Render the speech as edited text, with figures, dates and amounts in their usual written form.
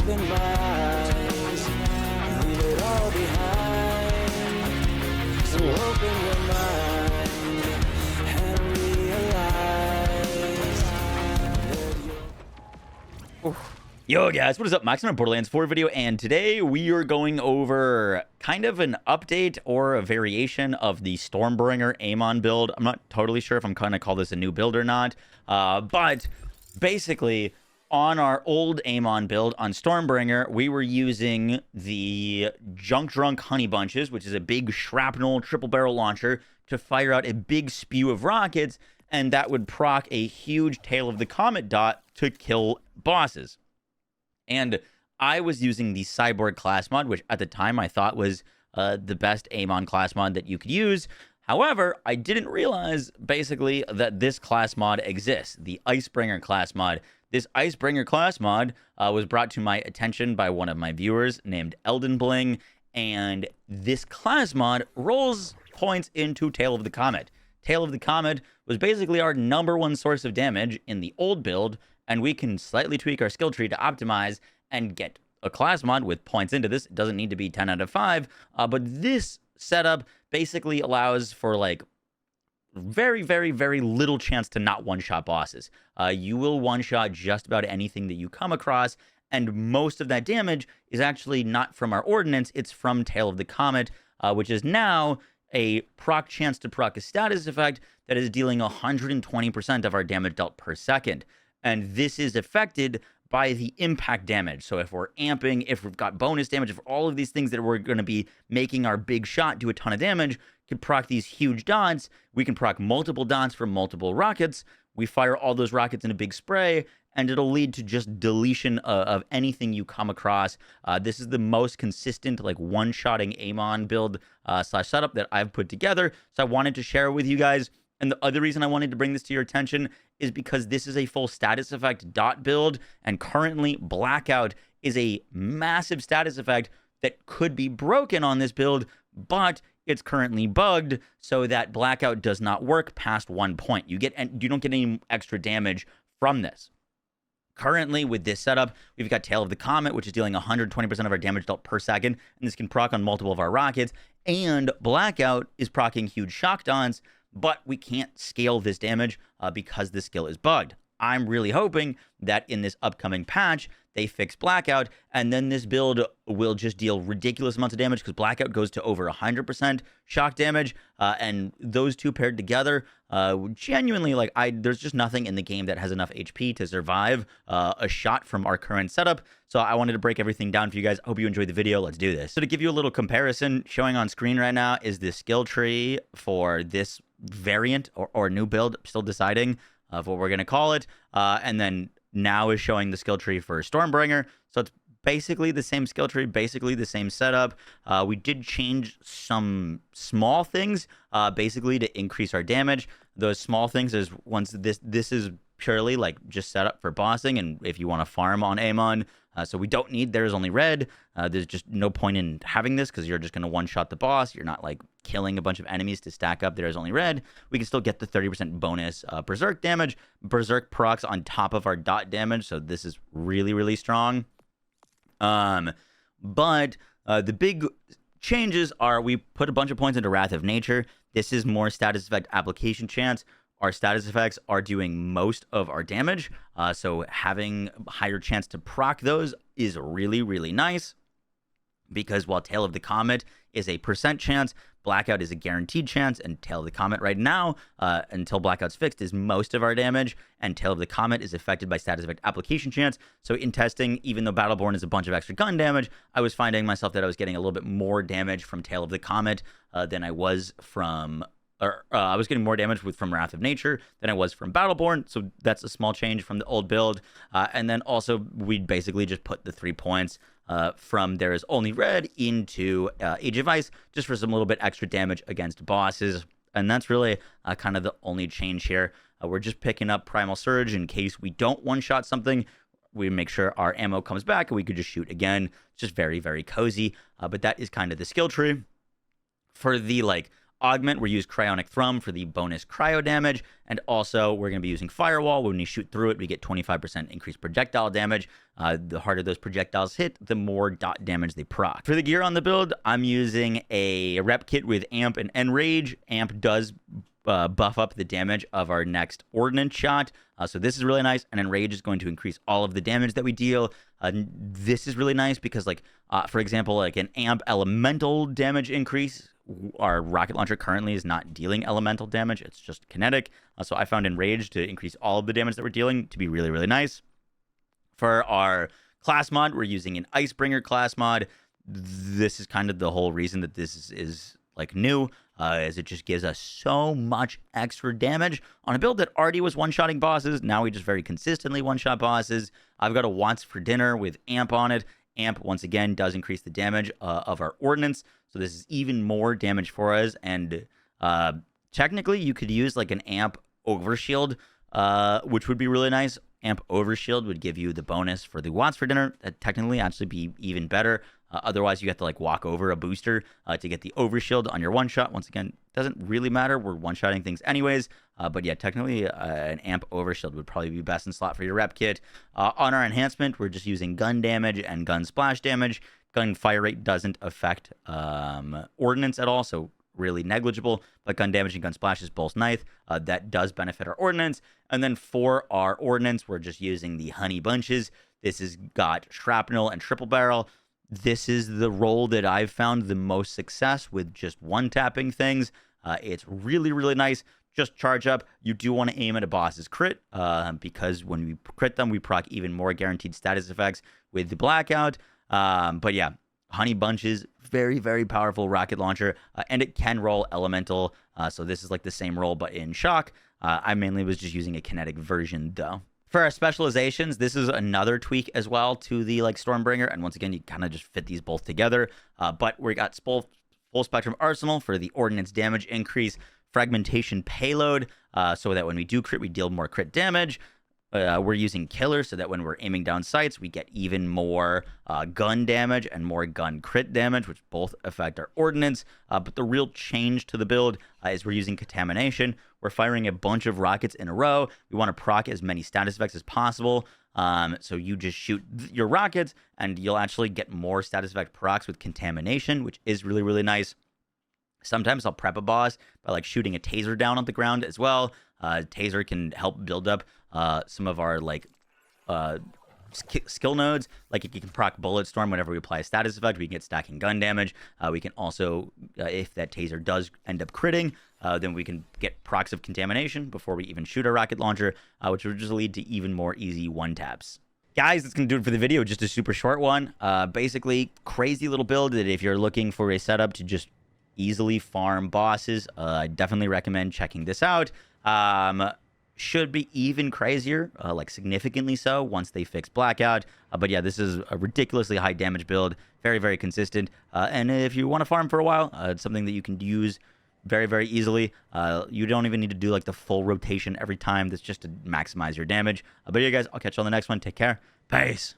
open my eyes, leave it all behind. So open your mind and realize that you're... Yo guys, what is up? Max on a Borderlands 4 video, and today we are going over kind of an update or a variation of the Storm Bringer Amon build. I'm not totally sure if I'm kind of call this a new build or not, but basically on our old Amon build on Stormbringer, we were using the Junk Drunk Honey Bunches, which is a big shrapnel triple barrel launcher, to fire out a big spew of rockets, and that would proc a huge Tail of the Comet dot to kill bosses. And I was using the Cyborg class mod, which at the time I thought was the best Amon class mod that you could use. However, I didn't realize basically that this class mod exists, the ICEBREAKER class mod. This ICEBREAKER class mod was brought to my attention by one of my viewers named Elden Bling, and this class mod rolls points into Tail of the Comet. Tail of the Comet was basically our #1 source of damage in the old build, and we can slightly tweak our skill tree to optimize and get a class mod with points into this. It doesn't need to be 10 out of 5, but this setup basically allows for like very, very, very little chance to not one-shot bosses. You will one-shot just about anything that you come across, and most of that damage is actually not from our ordnance, it's from Tail of the Comet, which is now a proc chance to proc a status effect that is dealing 120% of our damage dealt per second. And this is affected by the impact damage. So if we're amping, if we've got bonus damage, if all of these things that we're going to be making our big shot do a ton of damage, can proc these huge dots. We can proc multiple dots from multiple rockets. We fire all those rockets in a big spray, and it'll lead to just deletion of anything you come across. This is the most consistent, like, one-shotting Amon build slash setup that I've put together. So I wanted to share it with you guys. And the other reason I wanted to bring this to your attention is because this is a full status effect dot build, and currently Blackout is a massive status effect that could be broken on this build, but it's currently bugged so that Blackout does not work past 1 point. You don't get any extra damage from this. Currently, with this setup, we've got Tail of the Comet, which is dealing 120% of our damage dealt per second, and this can proc on multiple of our rockets, and Blackout is procking huge shock dons, but we can't scale this damage because this skill is bugged. I'm really hoping that in this upcoming patch, they fix Blackout, and then this build will just deal ridiculous amounts of damage because Blackout goes to over 100% shock damage, and those two paired together, genuinely, like, there's just nothing in the game that has enough HP to survive a shot from our current setup. So I wanted to break everything down for you guys. Hope you enjoyed the video. Let's do this. So to give you a little comparison, showing on screen right now is the skill tree for this variant or new build. I'm still deciding of what we're going to call it. And then now is showing the skill tree for Stormbringer. So it's basically the same skill tree, basically the same setup. We did change some small things, basically to increase our damage. Those small things is once this is purely like just set up for bossing, and if you want to farm on Amon, so we don't need There's Only Red. There's just no point in having this because you're just going to one-shot the boss. You're not like killing a bunch of enemies to stack up There's Only Red. We can still get the 30% bonus Berserk damage. Berserk procs on top of our dot damage, so this is really, really strong. But the big changes are we put a bunch of points into Wrath of Nature. This is more status effect application chance. Our status effects are doing most of our damage, so having a higher chance to proc those is really, really nice, because while Tail of the Comet is a % chance, Blackout is a guaranteed chance, and Tail of the Comet right now, until Blackout's fixed, is most of our damage, and Tail of the Comet is affected by status effect application chance. So in testing, even though Battleborn is a bunch of extra gun damage, I was finding myself that I was getting a little bit more damage from Tail of the Comet than I was from... I was getting more damage from Wrath of Nature than I was from Battleborn, so that's a small change from the old build. And then also, we basically just put the 3 points from There Is Only Red into Age of Ice, just for some little bit extra damage against bosses. And that's really kind of the only change here. We're just picking up Primal Surge in case we don't one-shot something. We make sure our ammo comes back and we could just shoot again. It's just very, very cozy. But that is kind of the skill tree. For the, like, Augment, we use Cryonic Thrum for the bonus cryo damage, and also we're going to be using Firewall. When we shoot through it, we get 25% increased projectile damage. The harder those projectiles hit, the more dot damage they proc. For the gear on the build, I'm using a rep kit with Amp and Enrage. Amp does buff up the damage of our next ordnance shot. So this is really nice, and Enrage is going to increase all of the damage that we deal. This is really nice because, like, for example, like an Amp elemental damage increase, our rocket launcher currently is not dealing elemental damage. It's just kinetic. So I found Enrage to increase all of the damage that we're dealing to be really, really nice. For our class mod, we're using an Icebringer class mod. This is kind of the whole reason that this is like new, as it just gives us so much extra damage on a build that already was one-shotting bosses. Now we just very consistently one-shot bosses. I've got a Wants for Dinner with Amp on it. Amp, once again, does increase the damage of our ordnance, so this is even more damage for us. And technically, you could use like an Amp Overshield, which would be really nice. Amp Overshield would give you the bonus for the Wants for Dinner. That'd technically actually be even better. Otherwise, you have to like walk over a booster to get the Overshield on your one-shot. Once again, doesn't really matter. We're one-shotting things anyways. But yeah, technically, an Amp Overshield would probably be best in slot for your rep kit. On our enhancement, we're just using gun damage and gun splash damage. Gun fire rate doesn't affect ordnance at all, so really negligible. But gun damage and gun splash is both nice. That does benefit our ordnance. And then for our ordnance, we're just using the Honey Bunches. This has got Shrapnel and Triple Barrel. This is the role that I've found the most success with just one-tapping things. It's really, really nice. Just charge up. You do want to aim at a boss's crit, because when we crit them, we proc even more guaranteed status effects with the Blackout. But yeah, Honey Bunches, very, very powerful rocket launcher, and it can roll Elemental. So this is like the same roll, but in Shock. I mainly was just using a kinetic version, though. For our specializations, this is another tweak as well to the like Stormbringer, and once again, you kind of just fit these both together. But we got full spectrum arsenal for the ordnance damage increase, fragmentation payload, so that when we do crit, we deal more crit damage. We're using killer so that when we're aiming down sights, we get even more gun damage and more gun crit damage, which both affect our ordnance. But the real change to the build is we're using contamination. We're firing a bunch of rockets in a row. We want to proc as many status effects as possible. So you just shoot your rockets, and you'll actually get more status effect procs with contamination, which is really, really nice. Sometimes I'll prep a boss by like shooting a taser down on the ground as well. Taser can help build up some of our like skill nodes. Like, you can proc Bullet Storm whenever we apply a status effect. We can get stacking gun damage. We can also, if that taser does end up critting, then we can get procs of contamination before we even shoot a rocket launcher, which will just lead to even more easy one-taps. Guys, that's going to do it for the video. Just a super short one. Basically, crazy little build that if you're looking for a setup to just easily farm bosses, I definitely recommend checking this out. Should be even crazier, like significantly so, once they fix Blackout. But yeah, this is a ridiculously high damage build, very, very consistent. And if you want to farm for a while, it's something that you can use very, very easily. You don't even need to do like the full rotation every time. That's just to maximize your damage. But yeah, guys, I'll catch you on the next one. Take care. Peace.